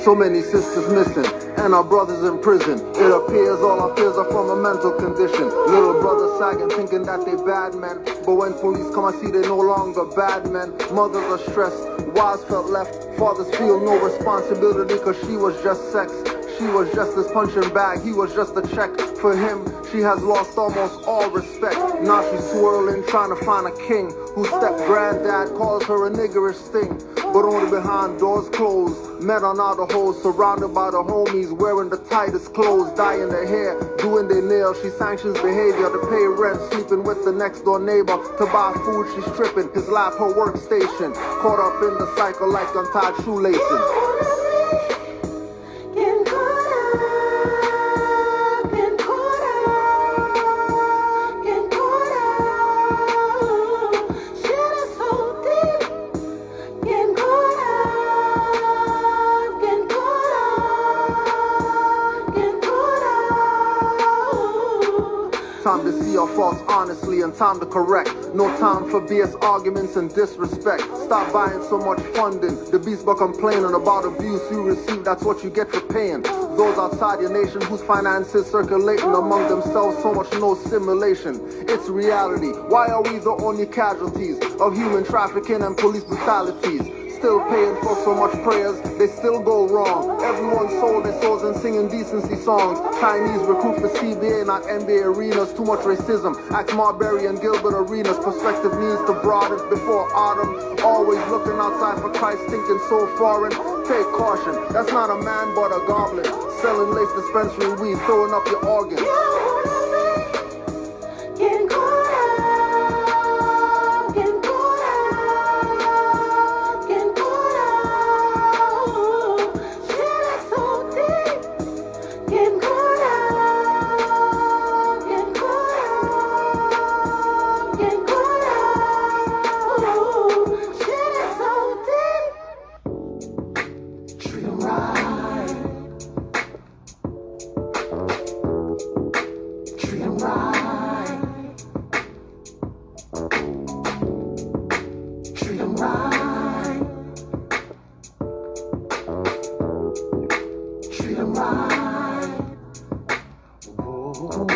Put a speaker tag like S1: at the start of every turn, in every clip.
S1: So many sisters missing, and our brothers in prison. It appears all our fears are from a mental condition. Little brothers sagging, thinking that they bad men, but when police come, I see they no longer bad men. Mothers are stressed, wives felt left, fathers feel no responsibility, cause she was just sex. She was just his punching bag, he was just a check. For him, she has lost almost all respect. Now she's swirling, trying to find a king whose step-granddad calls her a niggerish thing. But only behind doors closed, met on all the hoes, surrounded by the homies, wearing the tightest clothes, dyeing their hair, doing their nails. She sanctions behavior to pay rent, sleeping with the next door neighbor. To buy food, she's stripping, his lap her workstation. Caught up in the cycle like untied shoelaces. Time to see our faults honestly and time to correct. No time for BS arguments and disrespect. Stop buying so much funding. The beast but complaining about abuse you receive, that's what you get for paying. Those outside your nation whose finances circulating among themselves, so much no simulation. It's reality. Why are we the only casualties of human trafficking and police brutalities? Still paying for so much prayers, they still go wrong. Everyone sold their souls and singing decency songs. Chinese recruit for CBA, not NBA arenas. Too much racism, act Marbury and Gilbert arenas. Perspective needs to broaden before autumn. Always looking outside for Christ, thinking so foreign. Take caution, that's not a man but a goblin. Selling lace dispensary weed, throwing up your organs.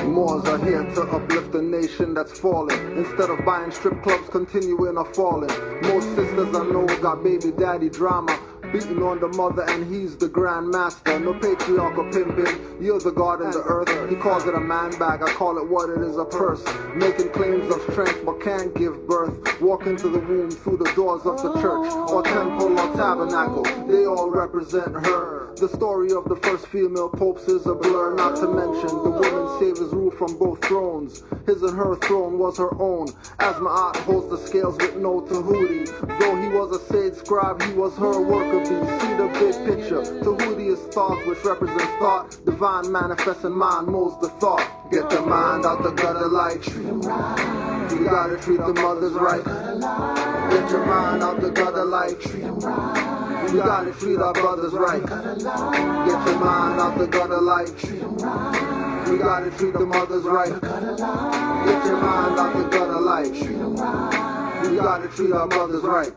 S1: Moors are here to uplift a nation that's fallen. Instead of buying strip clubs, continuing or falling. Most sisters I know got baby daddy drama, beating on the mother and he's the grand master. No patriarch or pimping, you're the god in the earth. He calls it a man bag, I call it what it is, a purse. Making claims of strength but can't give birth. Walk into the womb through the doors of the church or temple or tabernacle, they all represent her. The story of the first female popes is a blur, not to mention the women saviors rule from both thrones. His and her throne was her own. As Ma'at holds the scales with no Tahuti. Though he was a sage scribe, he was her worker bee. See the big picture. Tahuti is thought, which represents thought. Divine manifests in mind molds the thought. Get the mind out the gutter like treat them right. You gotta treat the mothers right. Get your mind out the gutter like treat them right. You gotta treat our brothers right. Get your mind out the gutter like treat them right. You gotta treat the mothers right. Get your mind out the gutter like treat them right. You gotta treat our mothers right.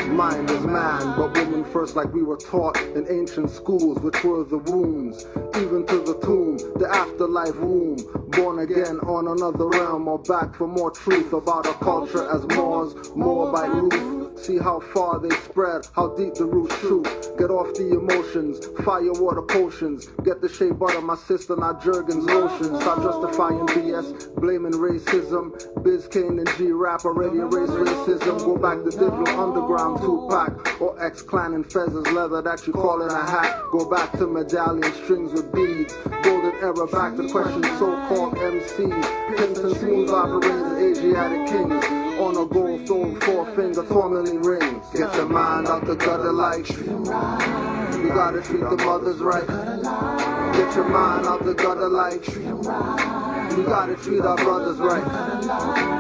S1: Mind is man, but woman first, like we were taught in ancient schools, which were the wombs, even to the tomb, the afterlife womb. Born again on another realm, or back for more truth about our culture as Moors, more by roof. See how far they spread, how deep the roots shoot. Get off the emotions, fire water potions. Get the shea butter, my sister, not Jergens lotions. Stop justifying BS, blaming racism. Biz Kane and G-Rap already erased racism. Go back to Digital Underground, Tupac, or X-Clan and Fezzes leather that you call in a hat. Go back to medallion strings with beads. Golden era, back to question so-called MCs. Pimps and smooth operators, Asiatic kings. On a gold throne, four-finger tourmaline rings. Get your mind out the gutter like treat them right. You gotta treat the mothers right. Get your mind out the gutter like treat them right. You gotta treat our brothers right.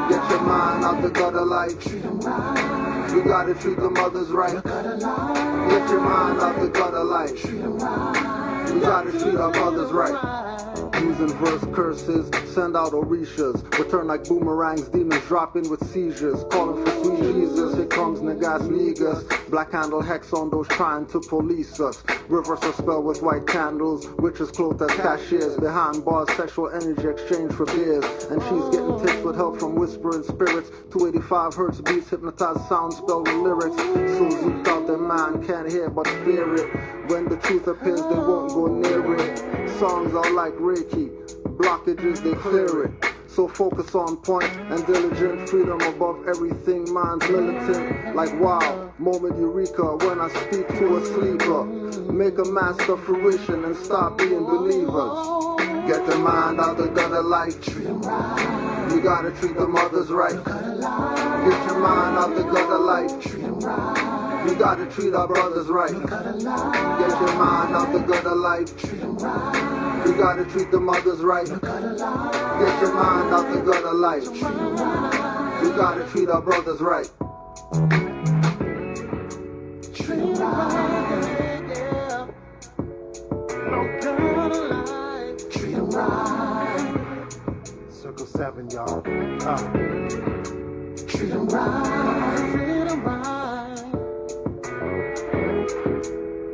S1: Get your mind out the gutter like treat them right. You gotta treat the mothers right. Get your mind out the gutter like treat them right. You gotta treat our brothers right. Using verse curses, send out orishas. Return like boomerangs, demons drop in with seizures. Calling for sweet Jesus, here comes Nagas Negus. Black handle hex on those trying to police us. Reverse a spell with white candles. Witches clothed as cashiers. Behind bars, sexual energy exchange for beers. And she's getting tips with help from whispering spirits. 285 hertz beats, hypnotized sound spell with lyrics. So zooped out their mind, can't hear but fear it. When the truth appears, they won't go near it. Songs are like Reiki, blockages they clear it. So focus on point and diligent, freedom above everything, mind's militant. Like wow, moment eureka when I speak to a sleeper. Make a master fruition and stop being believers. Get the mind out the gutter life. You gotta treat the mothers right. Get your mind out the gutter life. You gotta treat our brothers right. Get your mind out the gutter life. You gotta treat the mothers right. Get your mind out the gutter life. You gotta treat our brothers right. Treat them right, yeah. No gutter life. Treat them right. Circle 7, y'all. Treat them right. Treat them right.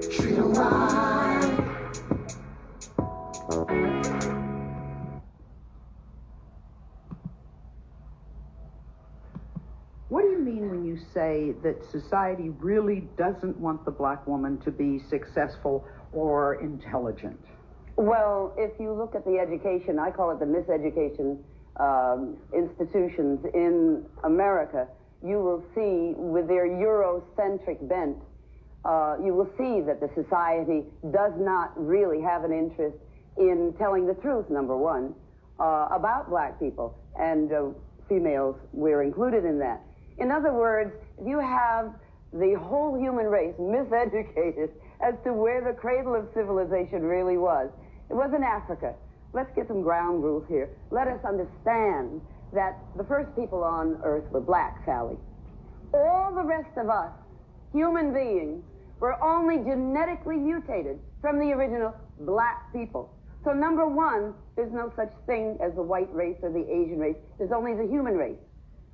S1: Treat them right.
S2: What do you mean when you say that society really doesn't want the black woman to be successful or intelligent?
S3: Well, if you look at the education, I call it the miseducation institutions in America, you will see with their Eurocentric bent, you will see that the society does not really have an interest in telling the truth, number one, about black people, and females, we're included in that. In other words, you have the whole human race miseducated as to where the cradle of civilization really was. It was in Africa. Let's get some ground rules here. Let us understand that the first people on Earth were black, Sally. All the rest of us, human beings, were only genetically mutated from the original black people. So number one, there's no such thing as the white race or the Asian race. There's only the human race.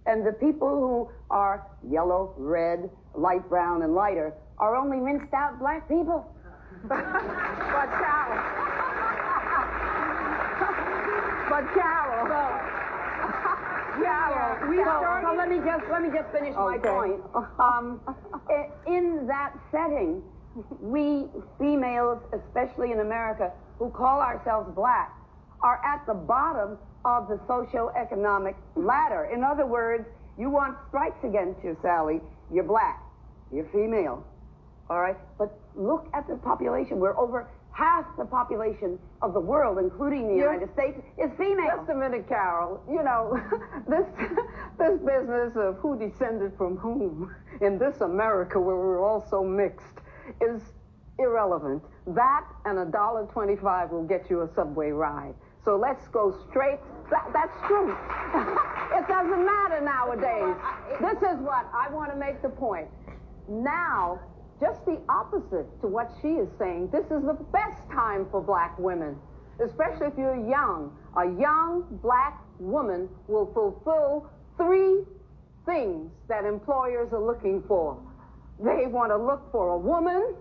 S3: And the people who are yellow, red, light brown, and lighter are only rinsed out black people. But Carol. So let me just finish my point. In that setting, we females, especially in America, who call ourselves black, are at the bottom of the socio-economic ladder. In other words, you want strikes against you, Sally. You're black. You're female. All right? But look at the population. We're over half the population of the world, including the United States, is female.
S4: Just a minute, Carol. You know, this business of who descended from whom in this America where we're all so mixed is irrelevant. That and $1.25 will get you a subway ride. So let's go straight. That's true. It doesn't matter nowadays. This is what I want to make the point. Now, just the opposite to what she is saying, this is the best time for black women, especially if you're young. A young black woman will fulfill 3 things that employers are looking for. They want to look for a woman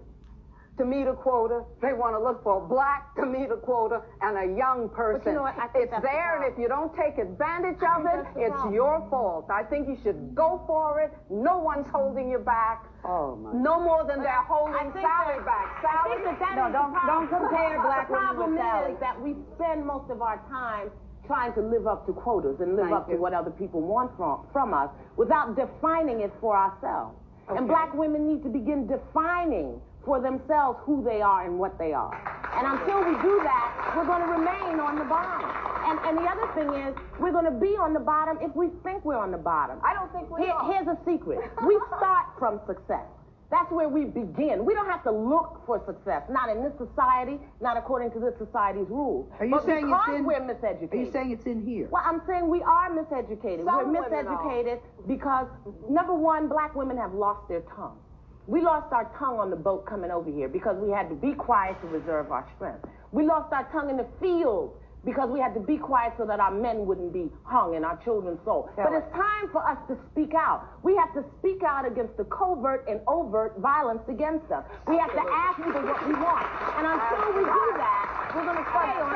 S4: to meet a quota. They want to look for a black to meet a quota, and a young person. But you know what? It's there, and if you don't take advantage of it, it's your fault. I think you should go for it. No one's holding you back.
S3: Oh, my.
S4: No more than they're holding Sally back. Sally,
S3: don't compare black women with Sally.
S5: The problem is that we spend most of our time trying to live up to quotas and live up to what other people want from us without defining it for ourselves. Okay. And black women need to begin defining for themselves who they are and what they are. And until we do that, we're going to remain on the bottom. And the other thing is, we're going to be on the bottom if we think we're on the bottom.
S4: I don't think we are.
S5: Here's a secret. We start from success. That's where we begin. We don't have to look for success, not in this society, not according to this society's rules.
S2: Are you saying
S5: we're miseducated.
S2: Are you saying it's in here?
S5: Well, I'm saying we are miseducated. We're miseducated because, number one, black women have lost their tongue. We lost our tongue on the boat coming over here because we had to be quiet to reserve our strength. We lost our tongue in the field because we had to be quiet so that our men wouldn't be hung and our children's sold. But it's time for us to speak out. We have to speak out against the covert and overt violence against us. We have to ask for what we want. And until we do that, we're going to stay on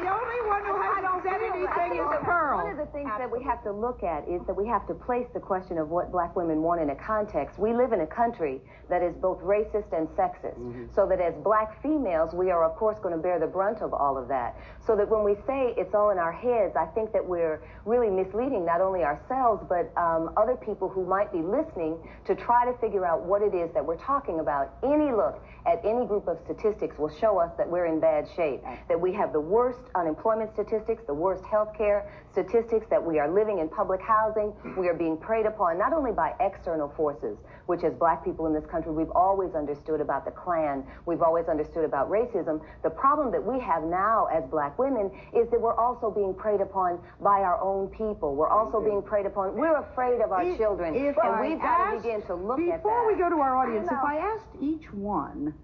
S2: The only one who hasn't said anything is Pearl.
S6: One of the things that we have to look at is that we have to place the question of what black women want in a context. We live in a country that is both racist and sexist. So that as black females, we are, of course, going to bear the brunt of all of that. So that when we say it's all in our heads, I think that we're really misleading not only ourselves, but other people who might be listening to try to figure out what it is that we're talking about. Any look at any group of statistics will show us that we're in bad shape, that we have the worst unemployment statistics, the worst health care statistics, that we are living in public housing, we are being preyed upon not only by external forces, which as black people in this country we've always understood about the Klan, we've always understood about racism. The problem that we have now as black women is that we're also being preyed upon by our own people. We're also being preyed upon. We're afraid of our children, and we've got to begin to look at that.
S2: Before we go to our audience, if I asked each one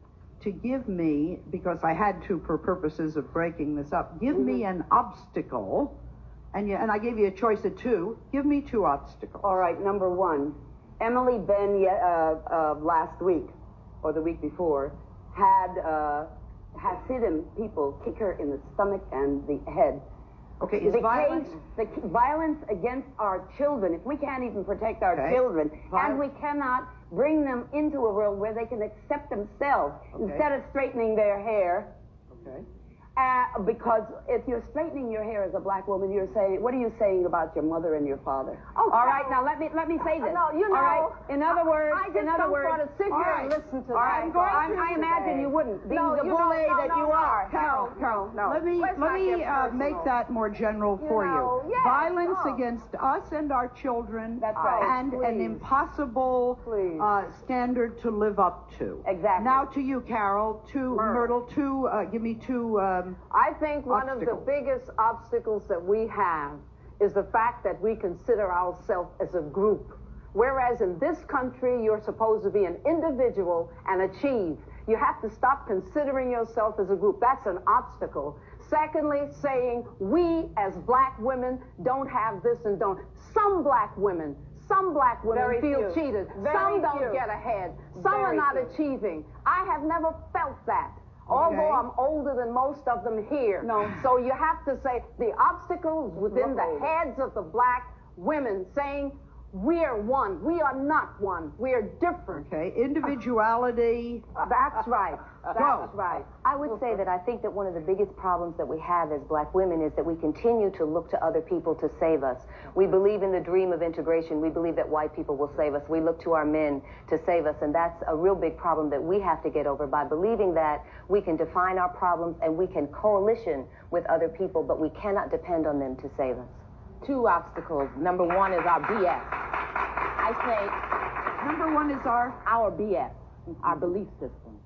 S2: to give me, because I had to for purposes of breaking this up, give me an obstacle, and I gave you a choice of two. Give me two obstacles.
S3: All right, number one, Emily Ben last week, or the week before, had Hasidim people kick her in the stomach and the head.
S2: Okay, is violence...
S3: The violence against our children, if we can't even protect our children, and we cannot bring them into a world where they can accept themselves instead of straightening their hair.
S2: Okay.
S3: Because if you're straightening your hair as a black woman, you're saying, what are you saying about your mother and your father?
S4: Oh,
S3: all right, now let me say this.
S4: No, you know,
S3: all right, in other words,
S4: I just don't want to sit here and listen to that.
S3: I imagine you wouldn't, being the bully that you are.
S2: Carol, let me make that more general for you. Violence against us and our children.
S3: That's right.
S2: And an impossible standard to live up to.
S3: Exactly.
S2: Now to you, Carol. Myrtle. Give me two.
S4: I think one of the biggest obstacles that we have is the fact that we consider ourselves as a group. Whereas in this country, you're supposed to be an individual and achieve. You have to stop considering yourself as a group. That's an obstacle. Secondly, saying we as black women don't have this and don't. Some black women feel cheated. Some don't get ahead. Some are not achieving. I have never felt that. Although I'm older than most of them here. So you have to say the obstacles within the heads of the black women saying, we are one. We are not one. We are different.
S2: Okay, individuality.
S4: That's right. That's right.
S6: I would say that I think that one of the biggest problems that we have as black women is that we continue to look to other people to save us. We believe in the dream of integration. We believe that white people will save us. We look to our men to save us, and that's a real big problem that we have to get over by believing that we can define our problems and we can coalition with other people, but we cannot depend on them to save us.
S5: two obstacles. Number one is our BS. I say,
S2: number one is
S5: our BS, our belief system.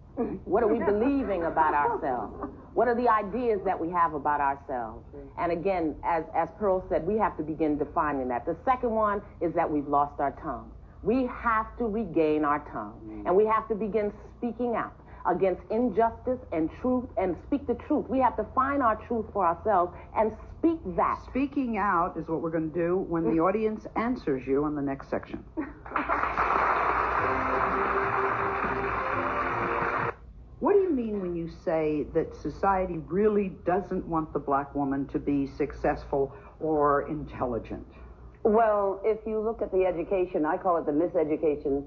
S5: What are we believing about ourselves? What are the ideas that we have about ourselves? And again, as Pearl said, we have to begin defining that. The second one is that we've lost our tongue. We have to regain our tongue, and we have to begin speaking out against injustice and truth, and speak the truth. We have to find our truth for ourselves and speak that.
S2: Speaking out is what we're going to do when the audience answers you on the next section. What do you mean when you say that society really doesn't want the black woman to be successful or intelligent?
S3: Well, if you look at the education, I call it the miseducation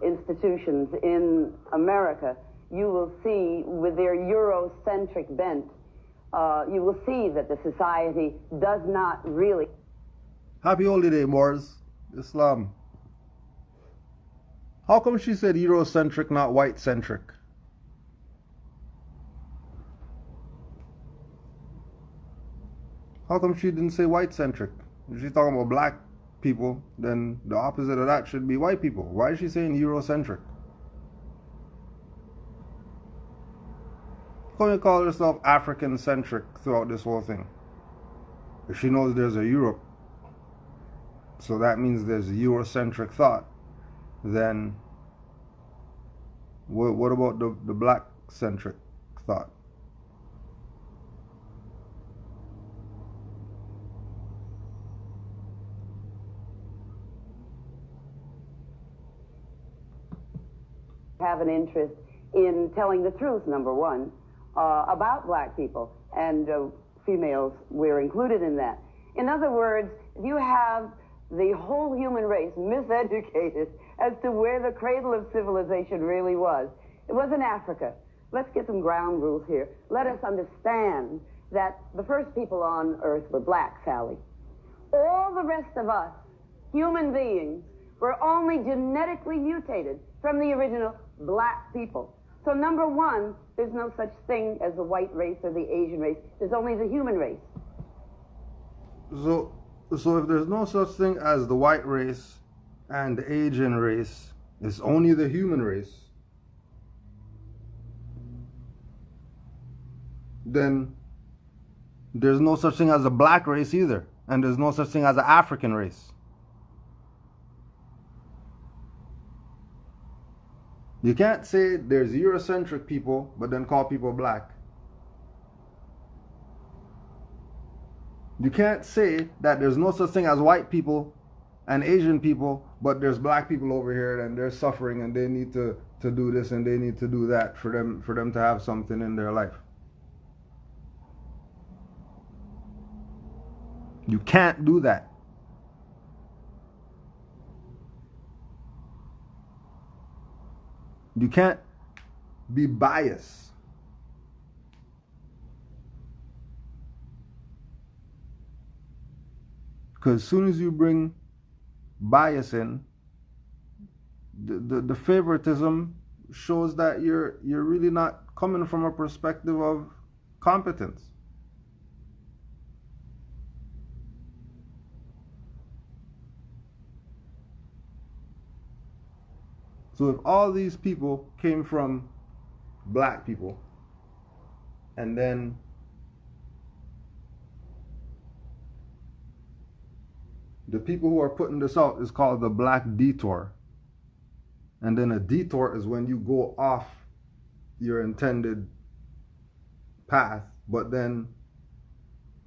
S3: institutions in America, you will see with their Eurocentric bent, you will see that the society does not really...
S1: Happy holiday, Moors. Islam. How come she said Eurocentric, not white-centric? How come she didn't say white-centric? If she's talking about black people, then the opposite of that should be white people. Why is she saying Eurocentric? How come you call herself African-centric throughout this whole thing? If she knows there's a Europe, so that means there's a Eurocentric thought, then what about the black-centric thought?
S3: have an interest in telling the truth, number one, about black people, and females, we're included in that. In other words, you have the whole human race miseducated as to where the cradle of civilization really was. It was in Africa. Let's get some ground rules here. Let us understand that the first people on earth were black, Sally. All the rest of us, human beings, were only genetically mutated from the original black people. So number one, there's no such thing as the white race or the Asian race. There's only the human race.
S1: So if there's no such thing as the white race and the Asian race, it's only the human race, then there's no such thing as a black race either, and there's no such thing as an African race. You can't say there's Eurocentric people, but then call people black. You can't say that there's no such thing as white people and Asian people, but there's black people over here and they're suffering and they need to do this and they need to do that for them to have something in their life. You can't do that. You can't be biased. Because as soon as you bring bias in, the favoritism shows that you're really not coming from a perspective of competence. So if all these people came from black people, and then the people who are putting this out is called the black detour, and then a detour is when you go off your intended path, but then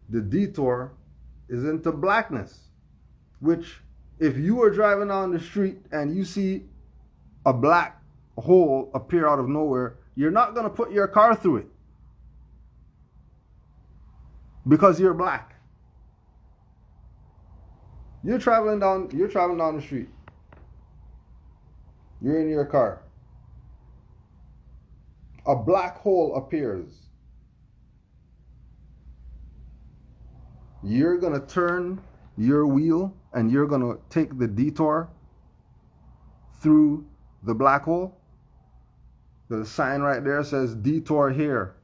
S1: the detour is into blackness, which if you are driving down the street and you see a black hole appear out of nowhere, you're not going to put your car through it because you're black. You're traveling down the street. You're in your car. A black hole appears. You're going to turn your wheel and you're going to take the detour through the black hole. The sign right there says detour here.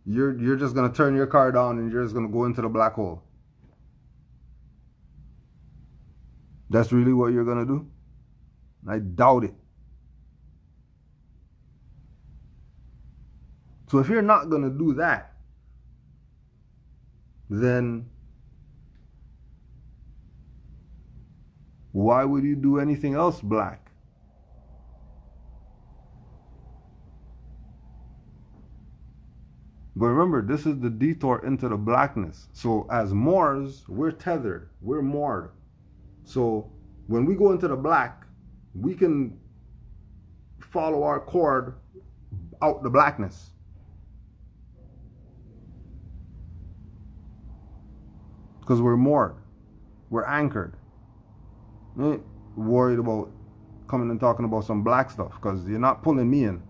S1: You're just going to turn your car down and you're just going to go into the black hole. That's really what you're going to do? I doubt it. So if you're not going to do that, then why would you do anything else black? But remember, this is the detour into the blackness. So as Moors, we're tethered, we're moored. So when we go into the black, we can follow our cord out the blackness. Because we're moored, we're anchored. You ain't worried about coming and talking about some black stuff, because you're not pulling me in.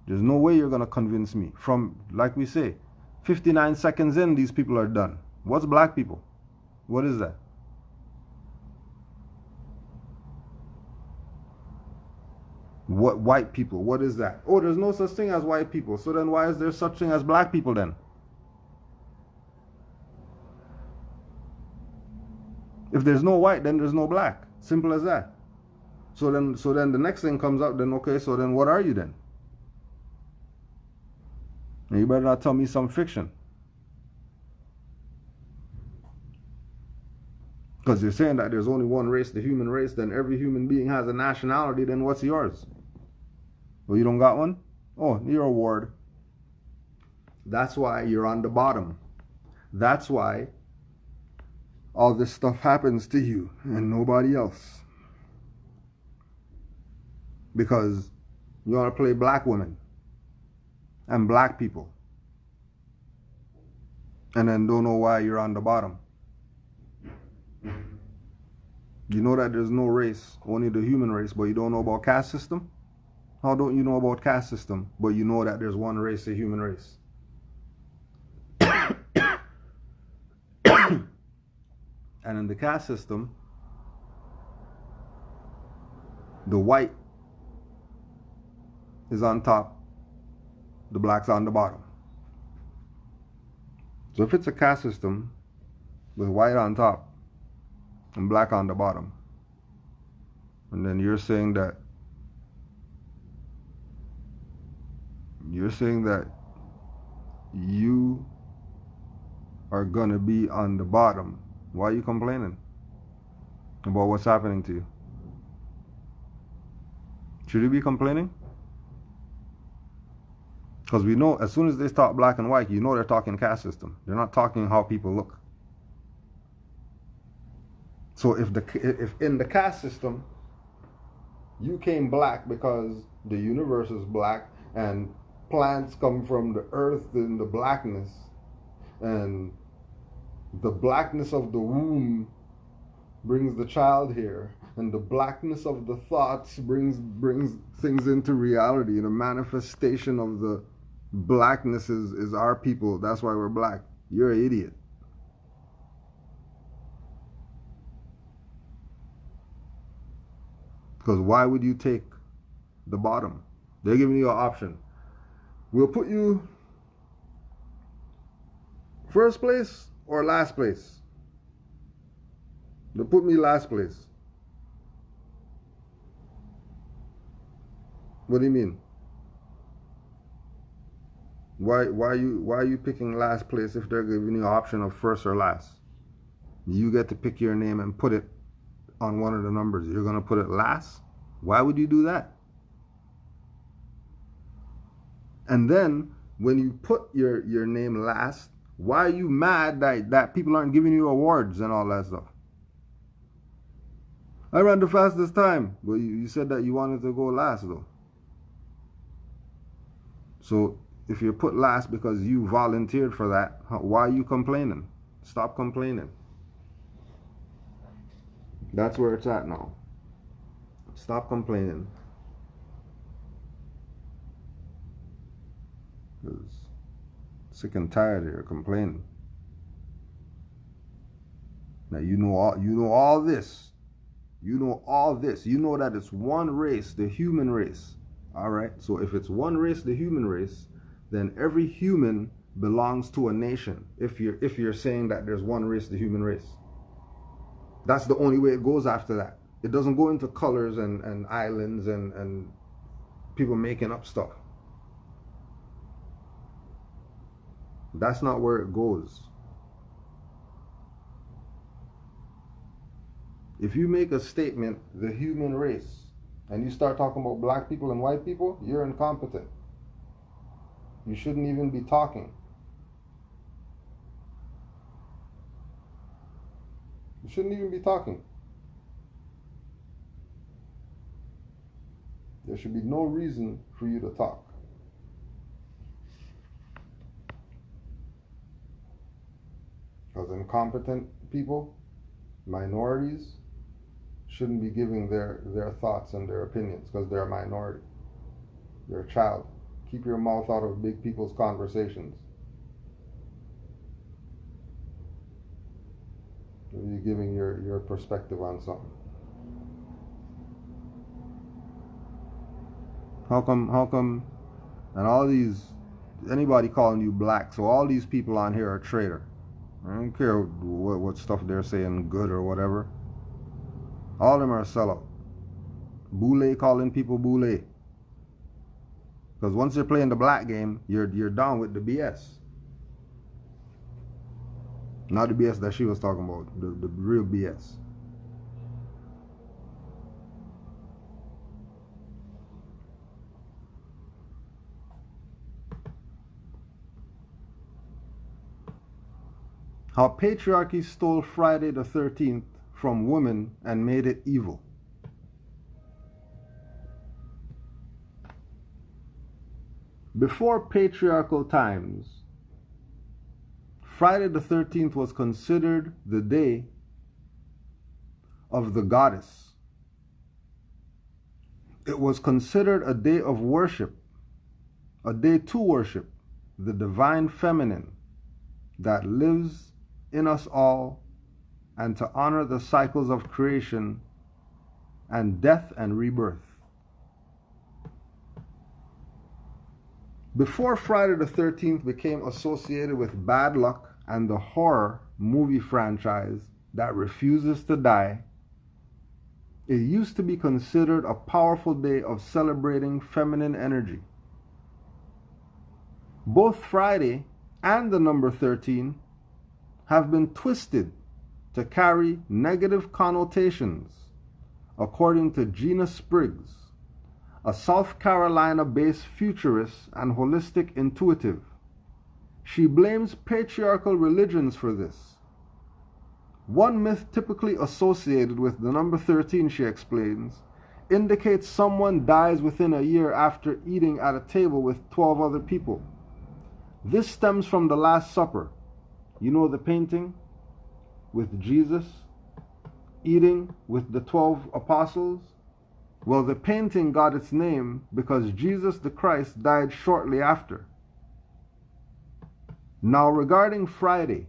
S1: There's no way you're going to convince me. From, like we say, 59 seconds in, these people are done. What's black people? What is that? What white people? What is that? Oh, there's no such thing as white people. So then why is there such thing as black people then? If there's no white, then there's no black. Simple as that. So then the next thing comes up, then okay, so then what are you then? And you better not tell me some fiction. Because you're saying that there's only one race, the human race, then every human being has a nationality, then what's yours? Well, you don't got one? Oh, you're a ward. That's why you're on the bottom. That's why all this stuff happens to you and nobody else. because you want to play black women and black people, and then don't know why you're on the bottom. You know that there's no race, only the human race, but you don't know about caste system? How don't you know about caste system, but you know that there's one race, the human race? And in the caste system, the white is on top, the black's on the bottom. So if it's a caste system with white on top and black on the bottom, and then you're saying that you are gonna be on the bottom, why are you complaining about what's happening to you? Should you be complaining? Because we know as soon as they start black and white, you know they're talking caste system. They're not talking how people look. So if in the caste system you came black because the universe is black and plants come from the earth in the blackness, and the blackness of the womb brings the child here, and the blackness of the thoughts brings things into reality, and the manifestation of the blackness is our people. That's why we're black. You're an idiot. Because why would you take the bottom? They're giving you an option. We'll put you first place or last place. They'll put me last place. What do you mean? Why are you picking last place if they're giving you an option of first or last? You get to pick your name and put it on one of the numbers. You're going to put it last? Why would you do that? And then when you put your name last, why are you mad that people aren't giving you awards and all that stuff? I ran the fastest time. But you said that you wanted to go last though. So if you're put last because you volunteered for that, why are you complaining? Stop complaining. That's where it's at now. Stop complaining. Because sick and tired of your complaining. Now you know all this. You know all this. You know that it's one race, the human race. Alright? So if it's one race, the human race, then every human belongs to a nation. If you're saying that there's one race, the human race. That's the only way it goes after that. It doesn't go into colors and islands and people making up stuff. That's not where it goes. If you make a statement, the human race, and you start talking about black people and white people, you're incompetent. You shouldn't even be talking. You shouldn't even be talking. There should be no reason for you to talk. Because incompetent people, minorities, shouldn't be giving their thoughts and their opinions because they're a minority. You're a child. Keep your mouth out of big people's conversations. You're giving your perspective on something. How come, and all these, anybody calling you black, so all these people on here are traitor. I don't care what stuff they're saying good or whatever. All of them are a sellout. Boule calling people boule. Because once you're playing the black game, you're down with the BS. Not the BS that she was talking about, the real BS. How patriarchy stole Friday the 13th from women and made it evil. Before patriarchal times, Friday the 13th was considered the day of the goddess. It was considered a day of worship, a day to worship the divine feminine that lives in us all, and to honor the cycles of creation and death and rebirth. Before Friday the 13th became associated with bad luck and the horror movie franchise that refuses to die, it used to be considered a powerful day of celebrating feminine energy. Both Friday and the number 13 have been twisted to carry negative connotations, according to Gina Spriggs, a South Carolina-based futurist and holistic intuitive. She blames patriarchal religions for this. One myth typically associated with the number 13, she explains, indicates someone dies within a year after eating at a table with 12 other people. This stems from the Last Supper. You know the painting with Jesus eating with the 12 apostles? Well, the painting got its name because Jesus the Christ died shortly after. Now, regarding Friday,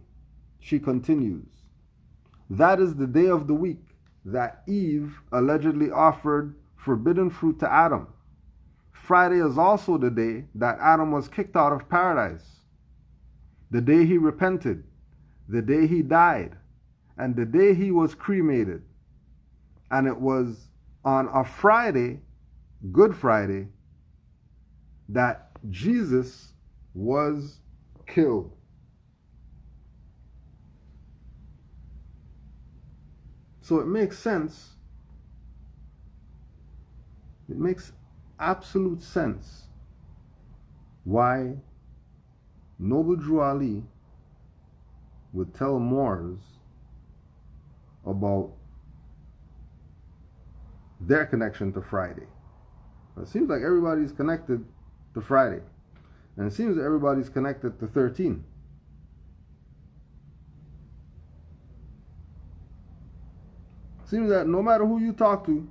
S1: she continues, that is the day of the week that Eve allegedly offered forbidden fruit to Adam. Friday is also the day that Adam was kicked out of paradise, the day he repented, the day he died, and the day he was cremated. And it was on a Friday, Good Friday, that Jesus was killed. So it makes sense. It makes absolute sense why Noble Drew Ali would tell Moors about their connection to Friday. It seems like everybody's connected to Friday, and it seems that everybody's connected to 13. It seems that no matter who you talk to,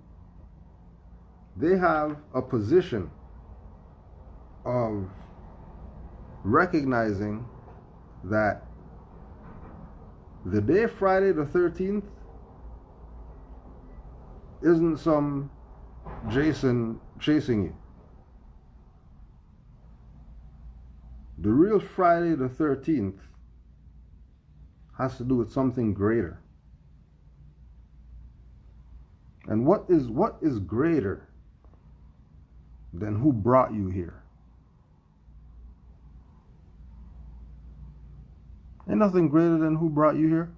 S1: they have a position of recognizing that the day Friday the 13th isn't some Jason chasing you. The real Friday the 13th has to do with something greater. And what is greater than who brought you here? Ain't nothing greater than who brought you here.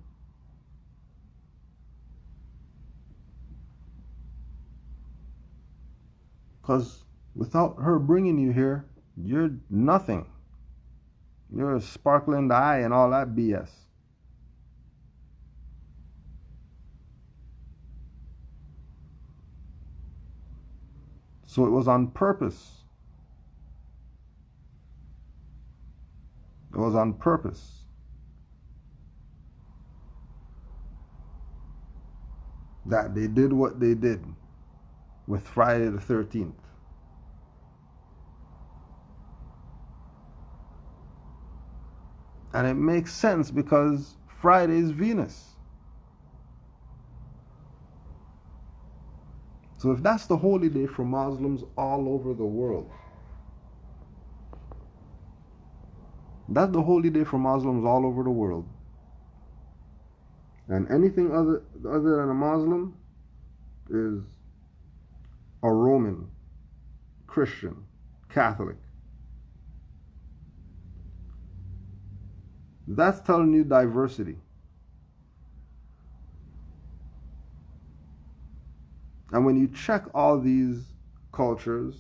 S1: Because without her bringing you here, you're nothing. You're a sparkle in the eye and all that BS. So it was on purpose. It was on purpose. That they did what they did with Friday the 13th. And it makes sense because Friday is Venus. So if that's the holy day for Muslims all over the world, that's the holy day for Muslims all over the world, and anything other than a Muslim is a Roman, Christian, Catholic. That's telling you diversity. And when you check all these cultures,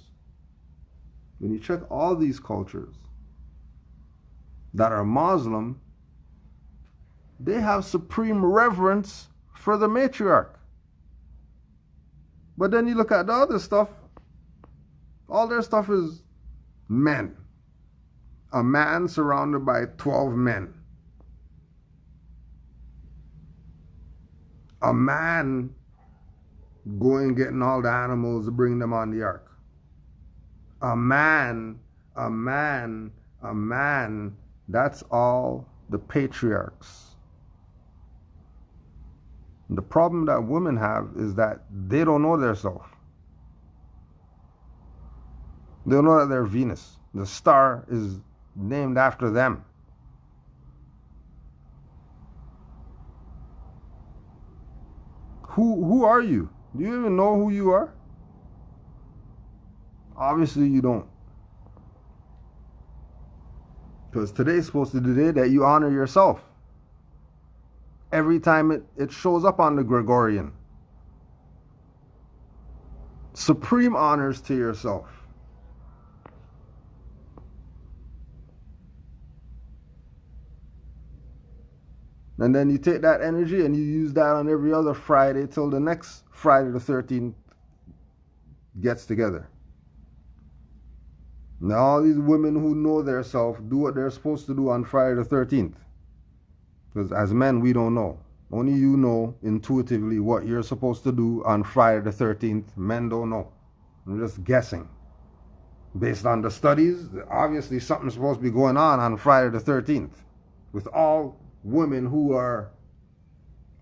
S1: that are Muslim, they have supreme reverence for the matriarch. But then you look at the other stuff, all their stuff is men. a man surrounded by 12 men. A man going getting all the animals to bring them on the ark. A man, that's all the patriarchs. The problem that women have is that they don't know their self. They don't know that they're Venus. The star is named after them. Who are you? Do you even know who you are? Obviously you don't. Because today's supposed to be the day that you honor yourself. Every time it shows up on the Gregorian. Supreme honors to yourself. And then you take that energy and you use that on every other Friday till the next Friday the 13th gets together. Now all these women who know their self do what they're supposed to do on Friday the 13th. Because as men, we don't know. Only you know intuitively what you're supposed to do on Friday the 13th. Men don't know. I'm just guessing. Based on the studies, obviously something's supposed to be going on Friday the 13th. With all women who are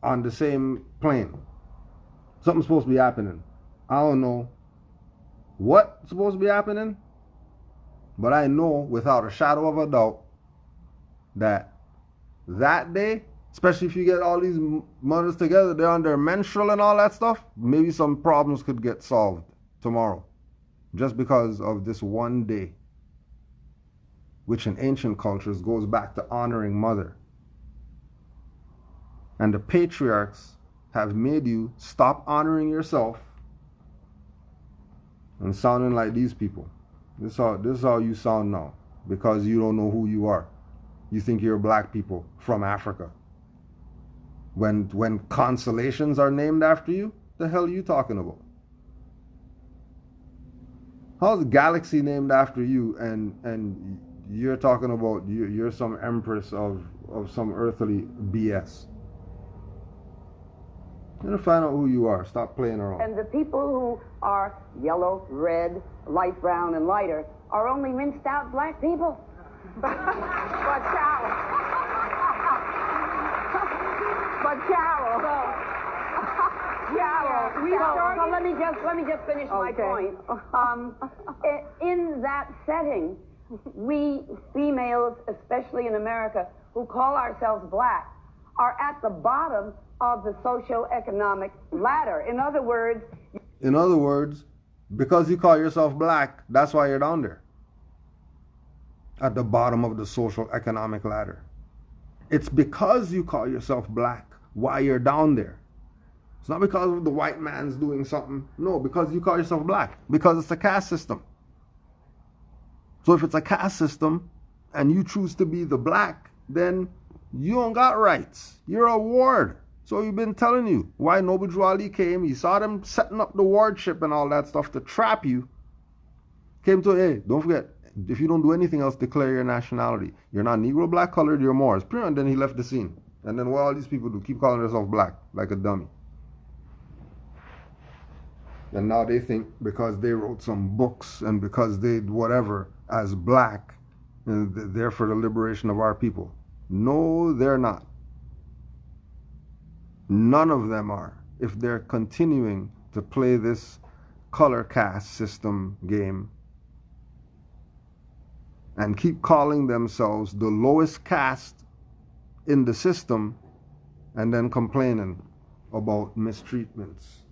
S1: on the same plane. Something's supposed to be happening. I don't know what's supposed to be happening, but I know without a shadow of a doubt that day, especially if you get all these mothers together, they're on their menstrual and all that stuff, maybe some problems could get solved tomorrow. Just because of this one day, which in ancient cultures goes back to honoring mother. And the patriarchs have made you stop honoring yourself and sounding like these people. This is how you sound now, because you don't know who you are. You think you're black people from Africa. When constellations are named after you, the hell are you talking about? How's Galaxy named after you and you're talking about you're some empress of some earthly BS? You gotta find out who you are. Stop playing around.
S3: And the people who are yellow, red, light brown, and lighter are only minced out black people.
S4: But Carol.
S3: So let me just finish my point. In that setting, we females, especially in America, who call ourselves black, are at the bottom of the socio-economic ladder. In other words, because you call yourself black, that's why you're down there. At the bottom of the social economic ladder. It's because you call yourself black why you're down there. It's not because of the white man's doing something. No, because you call yourself black. Because it's a caste system. So if it's a caste system and you choose to be the black, then you don't got rights. You're a ward. So we've been telling you why Noble Drew Ali came. He saw them setting up the wardship and all that stuff to trap you. Came to, hey, don't forget, if you don't do anything else, declare your nationality. You're not Negro, black, colored, you're Moors. And then he left the scene. And then what all these people do, keep calling themselves black, like a dummy. And now they think because they wrote some books and because they whatever as black, they're for the liberation of our people. No, they're not. None of them are. If they're continuing to play this color caste system game and keep calling themselves the lowest caste in the system and then complaining about mistreatments.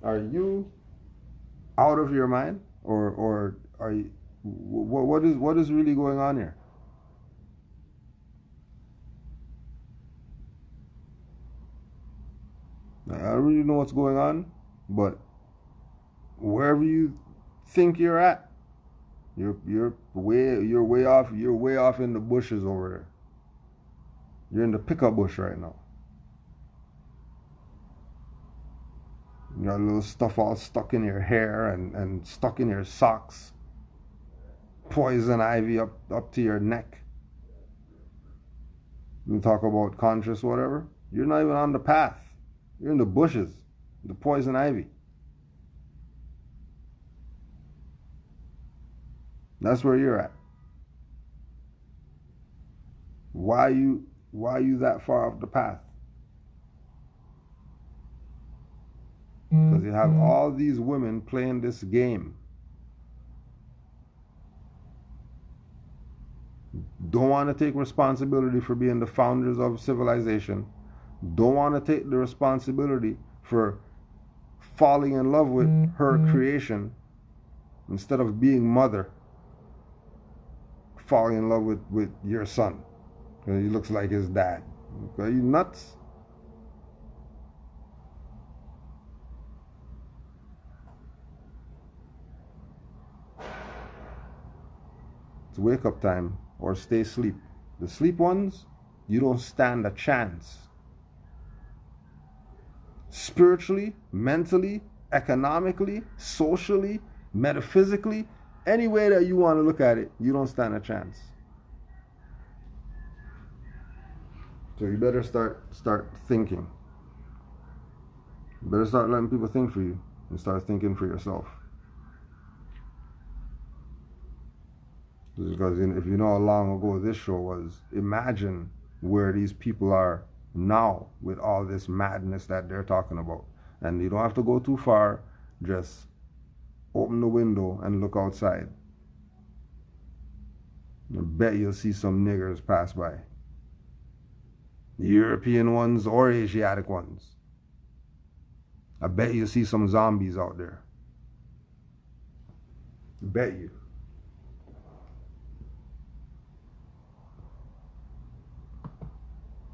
S3: Are you out of your mind, or are you? What is really going on here? I don't really know what's going on, but wherever you think you're at, you're way off in the bushes over there. You're in the pickup bush right now. You got a little stuff all stuck in your hair and stuck in your socks.
S7: poison ivy up to your neck. You talk about conscious whatever. You're not even on the path. You're in the bushes, the poison ivy. That's where you're at. Why are you that far off the path? Because you have all these women playing this game. Don't want to take responsibility for being the founders of civilization. Don't want to take the responsibility for falling in love with her creation instead of being mother. Falling in love with your son because he looks like his dad. Are you nuts? It's wake up time or stay asleep. The sleep ones, you don't stand a chance. Spiritually, mentally, economically, socially, metaphysically, any way that you want to look at it, you don't stand a chance. So you better start thinking. You better start letting people think for you and start thinking for yourself. Because if you know how long ago this show was, imagine where these people are now with all this madness that they're talking about. And you don't have to go too far, just open the window and look outside. I bet you'll see some niggers pass by. European ones or Asiatic ones. I bet you'll see some zombies out there. I bet you.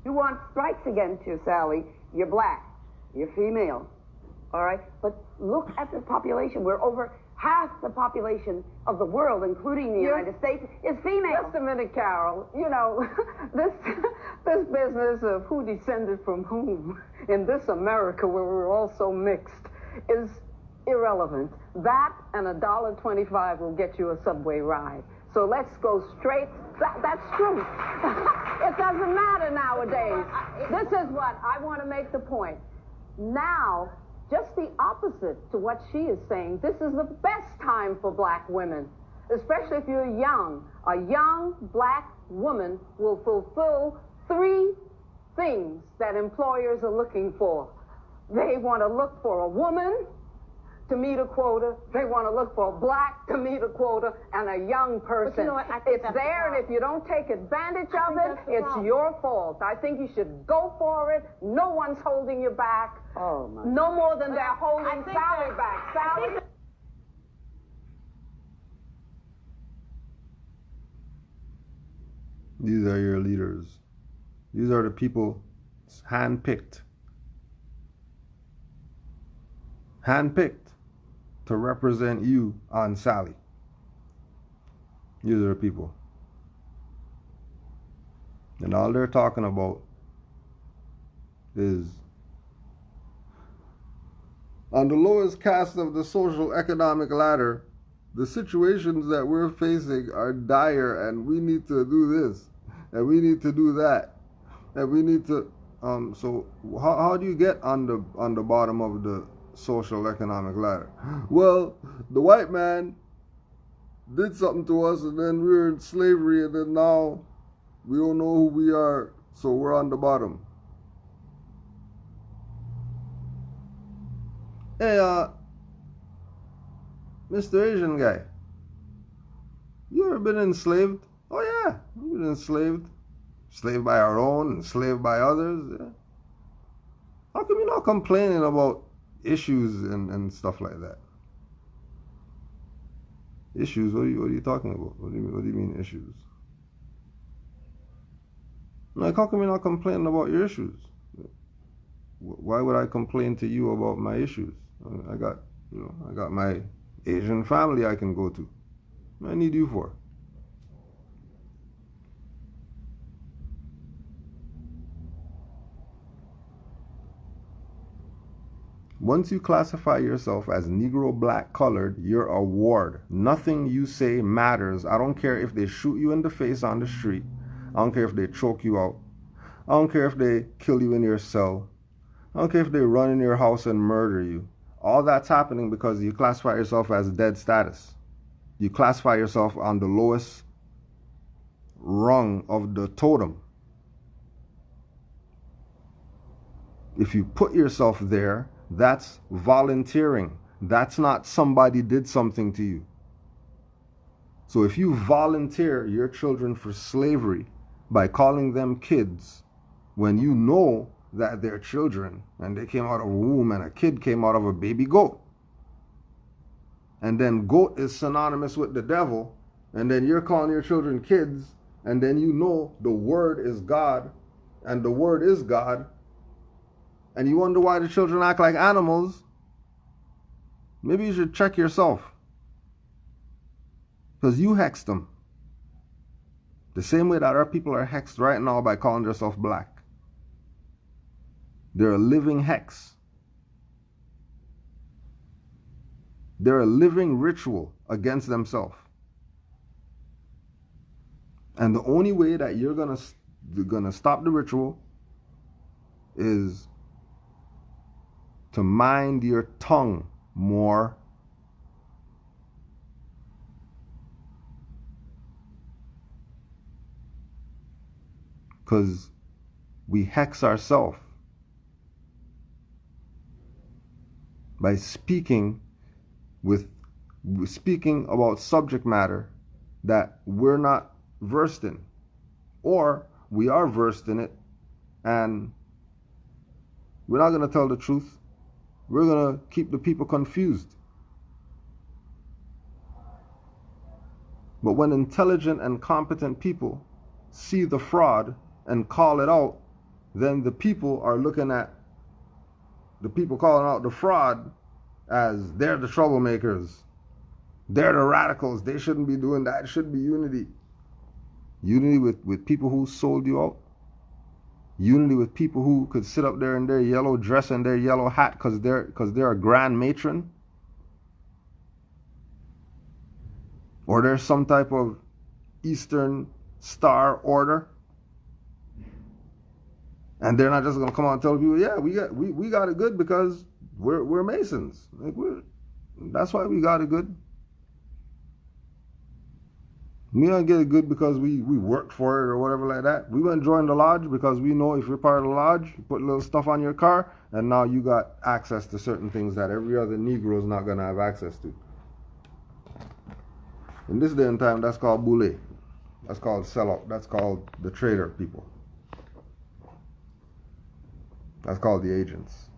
S3: You want strikes against you, Sally. You're black. You're female. All right? But look at the population. We're over half the population of the world, including the United States, is female.
S4: Just a minute, Carol. You know, this business of who descended from whom in this America where we're all so mixed is irrelevant. That and $1.25 will get you a subway ride. So let's go straight. That's true. It doesn't matter nowadays. This is what I want to make the point. Now, just the opposite to what she is saying, this is the best time for black women, especially if you're young. A young black woman will fulfill 3 things that employers are looking for. They want to look for a woman to meet a quota. They want to look for a black to meet a quota and a young person.
S5: But you know what? I think
S4: it's there, and if you don't take advantage of it, it's your fault. I think you should go for it. No one's holding you back.
S3: Oh, my.
S4: No more than they're holding Sally back. Sally?
S7: These are your leaders. These are the people handpicked. Handpicked to represent you on Sally. These are the people. And all they're talking about is on the lowest caste of the social economic ladder, the situations that we're facing are dire, and we need to do this, and we need to do that, and we need to so how do you get on the bottom of the social economic ladder? Well, the white man did something to us, and then we were in slavery, and then now we don't know who we are, so we're on the bottom. Hey, Mr. Asian guy, you ever been enslaved? Oh yeah, we've been enslaved. Enslaved by our own, enslaved by others. Yeah. How come you're not complaining about issues and stuff like that? Issues? What are you talking about? What do you mean issues? Like, how come you're not complaining about your issues? Why would I complain to you about my issues? I got my Asian family I can go to. What do I need you for? Once you classify yourself as Negro, black, colored, you're a ward. Nothing you say matters. I don't care if they shoot you in the face on the street. I don't care if they choke you out. I don't care if they kill you in your cell. I don't care if they run in your house and murder you. All that's happening because you classify yourself as dead status. You classify yourself on the lowest rung of the totem. If you put yourself there, that's volunteering. That's not somebody did something to you. So if you volunteer your children for slavery by calling them kids, when you know that they're children and they came out of a womb and a kid came out of a baby goat, and then goat is synonymous with the devil, and then you're calling your children kids, and then you know the word is God and the word is God, and you wonder why the children act like animals, maybe you should check yourself. Because you hexed them. The same way that our people are hexed right now by calling themselves black. They're a living hex. They're a living ritual against themselves. And the only way that you're gonna stop the ritual is to mind your tongue more. Because we hex ourselves by speaking about subject matter that we're not versed in, or we are versed in it and we're not going to tell the truth. We're going to keep the people confused. But when intelligent and competent people see the fraud and call it out, then the people are looking at the people calling out the fraud as they're the troublemakers. They're the radicals. They shouldn't be doing that. It should be unity. Unity with people who sold you out. Unity with people who could sit up there in their yellow dress and their yellow hat because they're a grand matron. Or there's some type of Eastern Star order. And they're not just going to come out and tell people, yeah, we got it good because we're Masons. Like that's why we got it good. We don't get it good because we worked for it or whatever like that. We went and joined the lodge because we know if you're part of the lodge, you put a little stuff on your car, and now you got access to certain things that every other Negro is not going to have access to. In this day and time, that's called boule. That's called sellout. That's called the trader people. That's called the agents.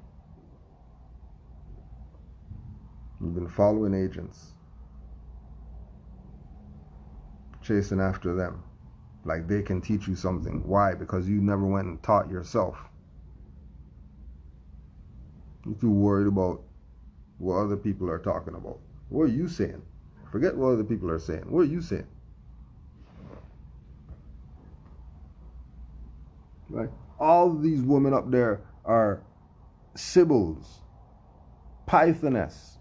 S7: You've been following agents, chasing after them like they can teach you something. Why? Because you never went and taught yourself. You're too worried about what other people are talking about. What are you saying? Forget what other people are saying. What are you saying? Right? All these women up there are Sibyls, Pythoness.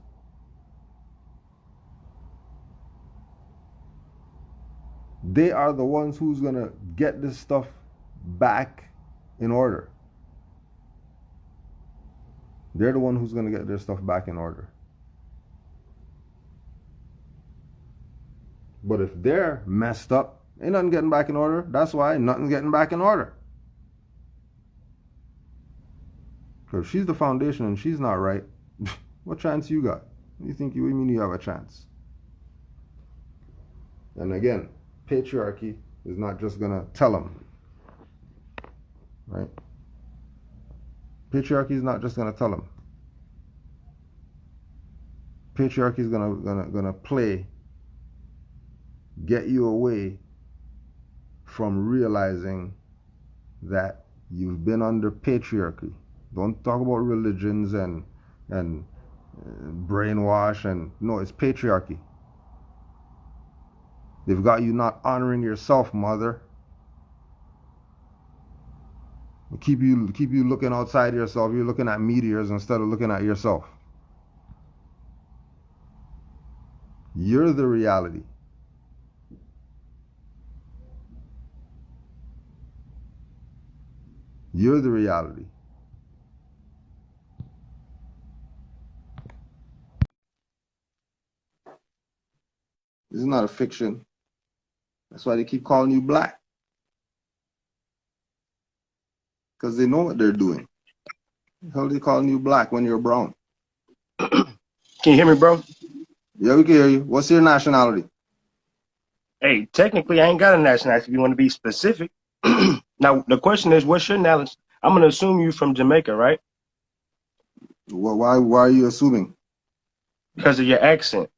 S7: They are the ones who's going to get this stuff back in order. They're the one who's going to get their stuff back in order. But if they're messed up, ain't nothing getting back in order. That's why nothing's getting back in order. Because if she's the foundation and she's not right, what chance you got? What do you mean you have a chance? And again, patriarchy is not just going to tell them. Right? Patriarchy is not just going to tell them. Patriarchy is gonna play, get you away from realizing that you've been under patriarchy. Don't talk about religions and brainwash and no, it's patriarchy. They've got you not honoring yourself, mother. Keep you looking outside yourself. You're looking at meteors instead of looking at yourself. You're the reality. You're the reality. This is not a fiction. That's why they keep calling you black. Because they know what they're doing. How are they calling you black when you're brown?
S8: Can you hear me, bro?
S7: Yeah, we can hear you. What's your nationality?
S8: Hey, technically, I ain't got a nationality if you want to be specific. Now, the question is, what's your nationality? I'm going to assume you from Jamaica, right?
S7: Why are you assuming?
S8: Because of your accent.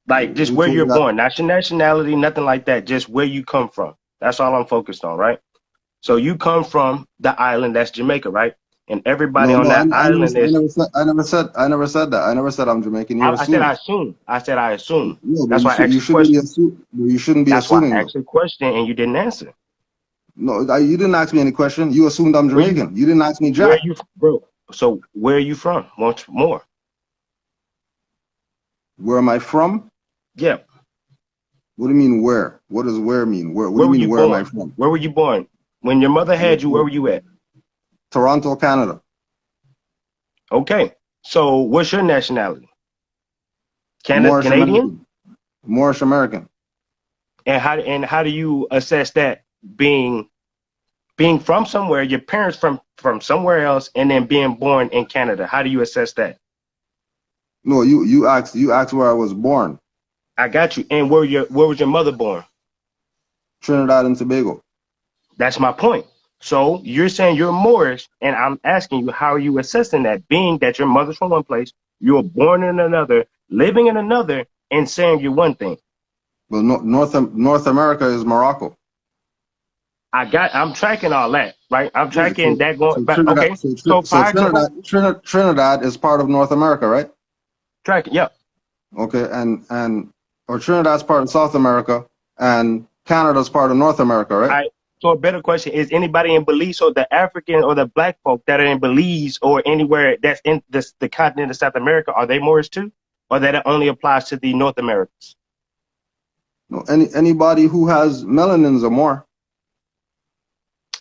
S8: Like, just
S7: Who
S8: where
S7: told you
S8: you're
S7: that?
S8: born. Not your nationality, nothing like that. Just where you come from. That's all I'm focused on, right? So you come from the island, that's Jamaica, right? And everybody on that island is...
S7: I never said that. I never said I'm Jamaican. You're
S8: I said I
S7: assuming.
S8: assume. I said I assume.
S7: No, but
S8: That's why I asked
S7: you
S8: you a
S7: shouldn't be
S8: question.
S7: you shouldn't be
S8: That's why I
S7: assuming though.
S8: asked you a question and you didn't answer.
S7: No, you didn't ask me any question. You assumed I'm Jamaican. You didn't ask me
S8: Where
S7: jack.
S8: you, bro? So where are you from? Once more.
S7: Where am I from?
S8: Yeah.
S7: What do you mean where? What does where mean? What do
S8: Where
S7: you
S8: were
S7: mean
S8: you
S7: where am I
S8: born?
S7: from?
S8: Where were you born? When your mother had you, where were you at?
S7: Toronto, Canada.
S8: Okay. So what's your nationality?
S7: Moorish
S8: Canadian?
S7: American. Moorish American.
S8: And how do you assess that being from somewhere, your parents from somewhere else, and then being born in Canada? How do you assess that?
S7: No, you asked where I was born.
S8: I got you. And where was your mother born?
S7: Trinidad and Tobago.
S8: That's my point. So you're saying you're Moorish, and I'm asking you, how are you assessing that? Being that your mother's from one place, you were born in another, living in another, and saying you're one thing.
S7: Well, North America is Morocco.
S8: I'm tracking all that, right? I'm tracking that going
S7: So
S8: back.
S7: Trinidad,
S8: Okay. So fire couple
S7: Trinidad is part of North America, right?
S8: tracking. Yep.
S7: Okay, or Trinidad's part of South America, and Canada's part of North America, right?
S8: All right. So a better question is: anybody in Belize or the African or the Black folk that are in Belize or anywhere that's in the continent of South America, are they Moorish too, or that it only applies to the North Americans?
S7: No, anybody who has melanins or more.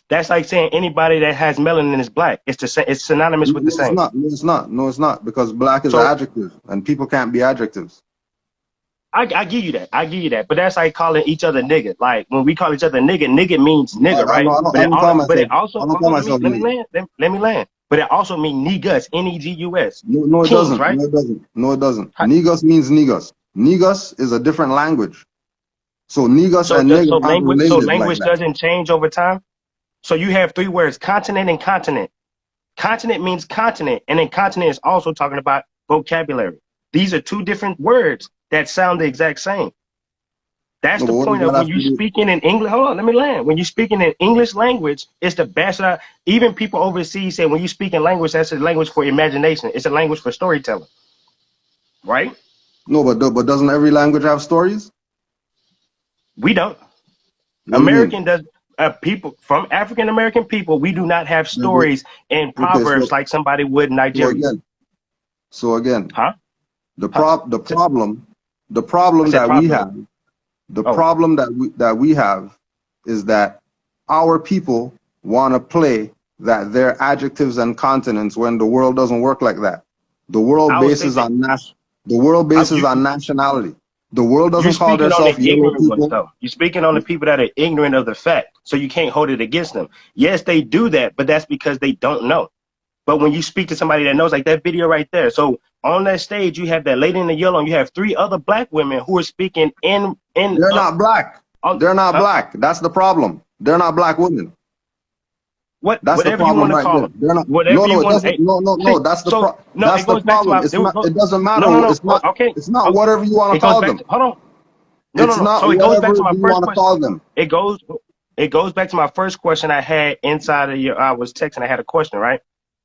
S8: That's like saying anybody that has melanin is black. It's the same. It's synonymous with the
S7: No, it's
S8: same.
S7: not. No, it's not. No, it's not. Because black is an
S8: So
S7: adjective, and people can't be adjectives.
S8: I give you that. I give you that. But that's like calling each other nigga. Like when we call each other nigga, nigga means nigga, right? But it also
S7: I don't
S8: hold
S7: call
S8: on,
S7: myself
S8: let me
S7: nigga.
S8: land. Let me land. But it also means negus, Negus.
S7: No, no, it
S8: Kings,
S7: doesn't.
S8: right?
S7: No, it doesn't. No, it doesn't. Negus means negus. Negus is a different language. So negus and nigger aren't related like
S8: language
S7: that.
S8: doesn't change over time. So you have three words, continent and continent. Continent means continent, and then continent is also talking about vocabulary. These are two different words that sound the exact same. That's
S7: No,
S8: the
S7: but what does
S8: point of
S7: that
S8: when
S7: have
S8: you
S7: to do?
S8: speaking in English. Hold on, let me land. When you speaking in English language, it's the best. Even people overseas say when you speak in language, that's a language for imagination. It's a language for storytelling, right?
S7: No, but doesn't every language have stories?
S8: We don't.
S7: What do you mean?
S8: American does. People from African American people, we do not have stories and
S7: Okay,
S8: proverbs like somebody would in
S7: so
S8: Nigeria.
S7: again, so again,
S8: Huh?
S7: the
S8: Huh?
S7: problem
S8: I said
S7: that we
S8: proverb.
S7: have, the
S8: Oh,
S7: problem that we have is that our people want to play that they're adjectives and continents when the world doesn't work like that. The world
S8: I would say
S7: bases
S8: that
S7: on the world bases
S8: you
S7: on nationality. The world
S8: you're
S7: doesn't call
S8: speaking on the
S7: themselves yellow
S8: ignorant ones,
S7: people.
S8: though. You're speaking on the people that are ignorant of the fact, so you can't hold it against them. Yes, they do that, but that's because they don't know. But when you speak to somebody that knows, like that video right there, so on that stage you have that lady in the yellow, and you have three other black women who are speaking in
S7: They're not black. They're not black. That's the problem. They're not black women. That's the
S8: whatever you
S7: problem
S8: want to
S7: right
S8: call
S7: there.
S8: them,
S7: They're not.
S8: whatever
S7: No,
S8: you
S7: no, it
S8: want.
S7: doesn't.
S8: Hey,
S7: No, no,
S8: see,
S7: no.
S8: so no,
S7: That's
S8: it
S7: the
S8: goes back to
S7: problem.
S8: my. There we go.
S7: It doesn't matter.
S8: No, no, no.
S7: It's not.
S8: Okay,
S7: It's not whatever you want
S8: it
S7: to
S8: goes
S7: call
S8: back
S7: them.
S8: to. Hold on. No, no,
S7: It's
S8: no.
S7: not
S8: So it goes back
S7: whatever
S8: to my
S7: you
S8: first
S7: want to
S8: question.
S7: call them.
S8: It goes back to my first question I had inside of your. I was texting. I had a question, right?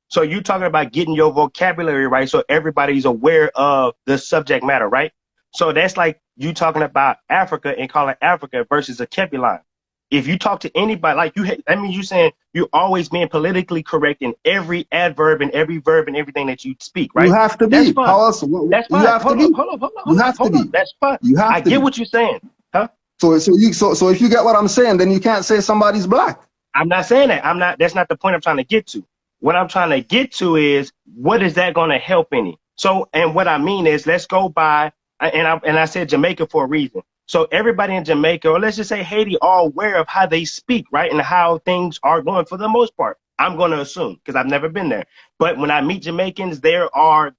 S8: So you talking about getting your vocabulary right, so everybody's aware of the subject matter, right? So that's like you talking about Africa and calling Africa versus a Kepi line. If you talk to anybody, like that means you saying you're always being politically correct in every adverb and every verb and everything that you speak, right?
S7: You have to
S8: That's
S7: be.
S8: fine.
S7: How else?
S8: That's fine.
S7: You have to be. You have to be.
S8: That's fine.
S7: You have
S8: I
S7: to
S8: get
S7: be.
S8: what you're saying, huh?
S7: So if you get what I'm saying, then you can't say somebody's black.
S8: I'm not saying that. That's not the point I'm trying to get to. What I'm trying to get to is, what is that going to help any? So, and what I mean is, let's go by, and I said Jamaica for a reason. So everybody in Jamaica, or let's just say Haiti, are aware of how they speak, right? And how things are going for the most part. I'm going to assume, because I've never been there. But when I meet Jamaicans, they are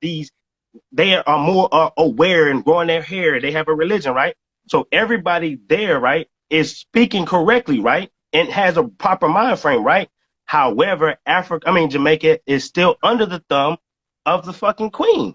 S8: more aware and growing their hair. They have a religion, right? So everybody there, right, is speaking correctly, right? And has a proper mind frame, right? However, Jamaica is still under the thumb of the fucking queen.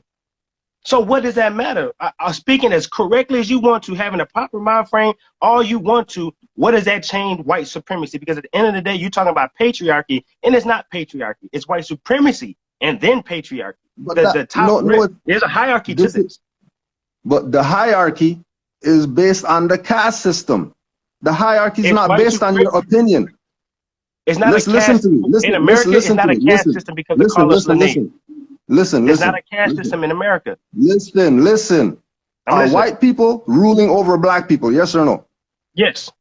S8: So what does that matter? Speaking as correctly as you want to, having a proper mind frame, all you want to, what does that change white supremacy? Because at the end of the day, you're talking about patriarchy, and it's not patriarchy. It's white supremacy and then patriarchy. But there's a hierarchy to this.
S7: But the hierarchy is based on the caste system. The hierarchy is not based on your opinion.
S8: It's not a caste system. In America, it's not a caste system because they call us Listen. It's not a caste system in America.
S7: Listen. Are white people ruling over black people? Yes or no?
S8: Yes.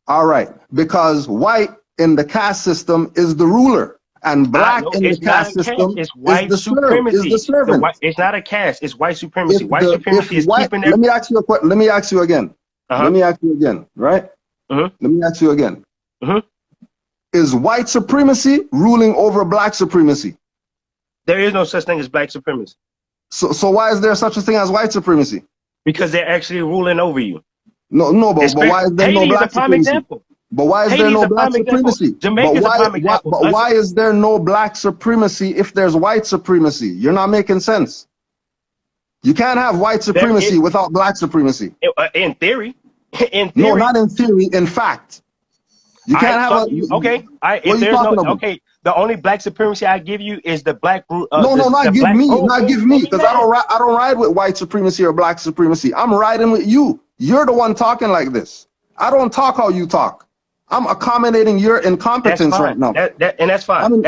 S7: All right. Because white in the caste system is the ruler. And black in the caste system is the servant.
S8: It's not a caste. It's white supremacy. White supremacy is keeping their...
S7: Let me ask you a question. Let me ask you again. Let me ask you again, right? Let me ask you again. Is white supremacy ruling over black supremacy?
S8: There is no such thing as black supremacy.
S7: So why is there such a thing as white supremacy?
S8: Because they're actually ruling over you.
S7: No, but why is there no black supremacy?
S8: Example.
S7: But why is there no black supremacy?
S8: Jamaica's a prime example.
S7: But why is there no black supremacy if there's white supremacy? You're not making sense. You can't have white supremacy without black supremacy.
S8: In theory.
S7: No, not in theory. In fact. You can't have
S8: okay. The only black supremacy I give you is the black group.
S7: Not give me, because I don't ride with white supremacy or black supremacy. I'm riding with you. You're the one talking like this. I don't talk how you talk. I'm accommodating your incompetence right now.
S8: And that's fine.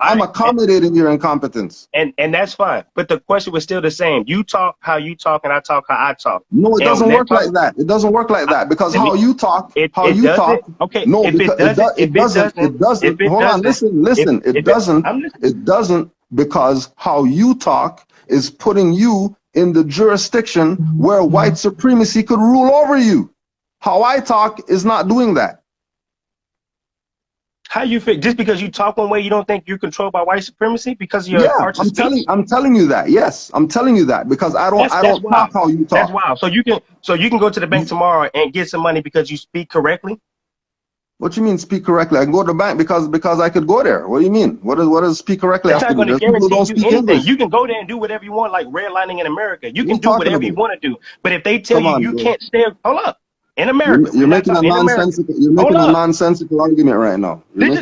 S7: I'm accommodating your incompetence.
S8: And that's fine. But the question was still the same. You talk how you talk, and I talk how I talk.
S7: No, it doesn't work like that. It doesn't work like that because how you talk.
S8: Okay.
S7: No, it doesn't. Hold on. Listen. It doesn't because how you talk is putting you in the jurisdiction where white supremacy could rule over you. How I talk is not doing that.
S8: How you feel? Just because you talk one way, you don't think you're controlled by white supremacy because you're
S7: I'm telling you that. Yes, I'm telling you that because I don't talk how you talk.
S8: That's wild. So you can go to the bank tomorrow and get some money because you speak correctly.
S7: What you mean speak correctly? I can go to the bank because I could go there. What do you mean? What does speak correctly have to do?
S8: There's people who don't speak English. You can go there and do whatever you want, like redlining in America. You can do whatever you want to do. But if they tell you can't stay, hold up. In America,
S7: you're making a nonsensical argument right now.
S8: Do you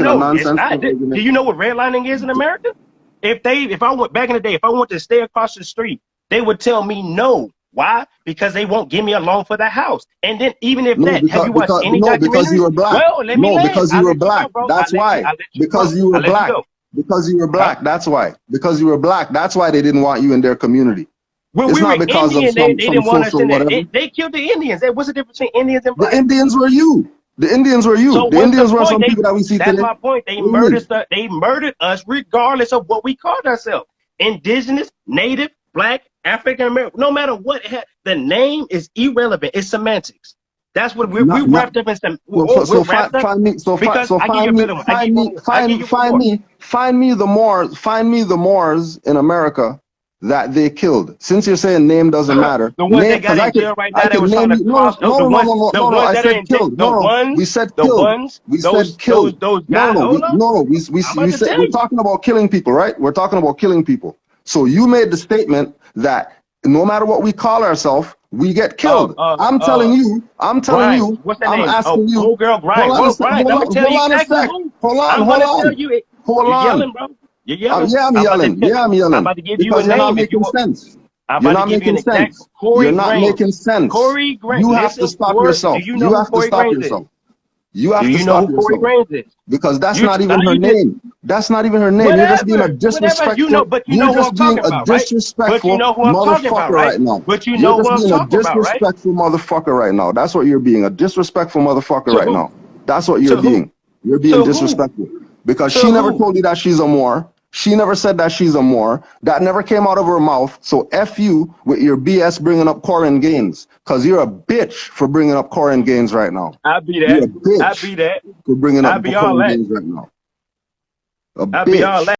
S8: know what redlining is in America? If I went back in the day, if I wanted to stay across the street, they would tell me no. Why? Because they won't give me a loan for the house. And then even if have you watched any documentary?
S7: Because you were black.
S8: Well, let me
S7: because you were black. That's why. Because you were black. Because you were black. That's why. Because you were black. That's why they didn't want you in their community.
S8: When
S7: it's not because
S8: Indian,
S7: of some
S8: they didn't want us in
S7: whatever.
S8: They killed the Indians. What's the difference between Indians and black?
S7: The Indians were you. The Indians were you.
S8: So
S7: the Indians were some people that we see today.
S8: That's my point. They murdered us regardless of what we called ourselves. Indigenous, Native, Black, African American. No matter what, the name is irrelevant. It's semantics. That's what we're wrapped up in.
S7: Find me the Moors in America that they killed. Since you're saying name doesn't matter.
S8: The ones that got in jail right now, they were trying to cross.
S7: No, I said killed. We said killed. We said killed. We're talking about killing people, right? We're talking about killing people. So you made the statement that no matter what we call ourselves, we get killed. I'm telling you.
S8: What's that name?
S7: Asking you.
S8: Old girl, Grind. Hold
S7: on. You're yelling. Yeah, I'm yelling.
S8: I'm about to give you a name.
S7: You're not making sense. You're not making sense. You're not making sense.
S8: Corey Grant.
S7: You have to stop yourself. You have to stop yourself.
S9: You have
S8: Do
S9: to
S8: you know
S9: stop
S8: who Corey
S9: yourself.
S8: Graves is?
S9: Because that's
S8: You
S9: not
S8: now
S9: even her
S8: you just
S9: name. That's not even her name. You're just being a
S8: whatever you know,
S9: disrespectful.
S8: but you
S9: You're
S8: know who I'm
S9: just being
S8: talking
S9: a
S8: about, right? But you
S9: disrespectful
S8: know who I'm talking about,
S9: motherfucker
S8: right?
S9: right now.
S8: But you
S9: You're
S8: know who
S9: just
S8: I'm
S9: being a
S8: talking about, right?
S9: disrespectful motherfucker right now. That's what you're being. A disrespectful motherfucker
S8: To
S9: right
S8: who?
S9: now. That's what you're
S8: To who?
S9: being. You're being
S8: To who?
S9: disrespectful. Because
S8: To
S9: she never
S8: who?
S9: told you that she's a Moor. She never said that she's a Moor. That never came out of her mouth. So F you with your BS bringing up Corin Gaines. Because you're a bitch for bringing up Corin Gaines right now.
S8: I'll be
S9: You're
S8: that.
S9: a
S8: I'll
S9: bitch
S8: be that.
S9: for bringing
S8: I'll
S9: up
S8: be all
S9: Corin
S8: that.
S9: Gaines right now. A
S8: I'll be all
S9: bitch.
S8: that.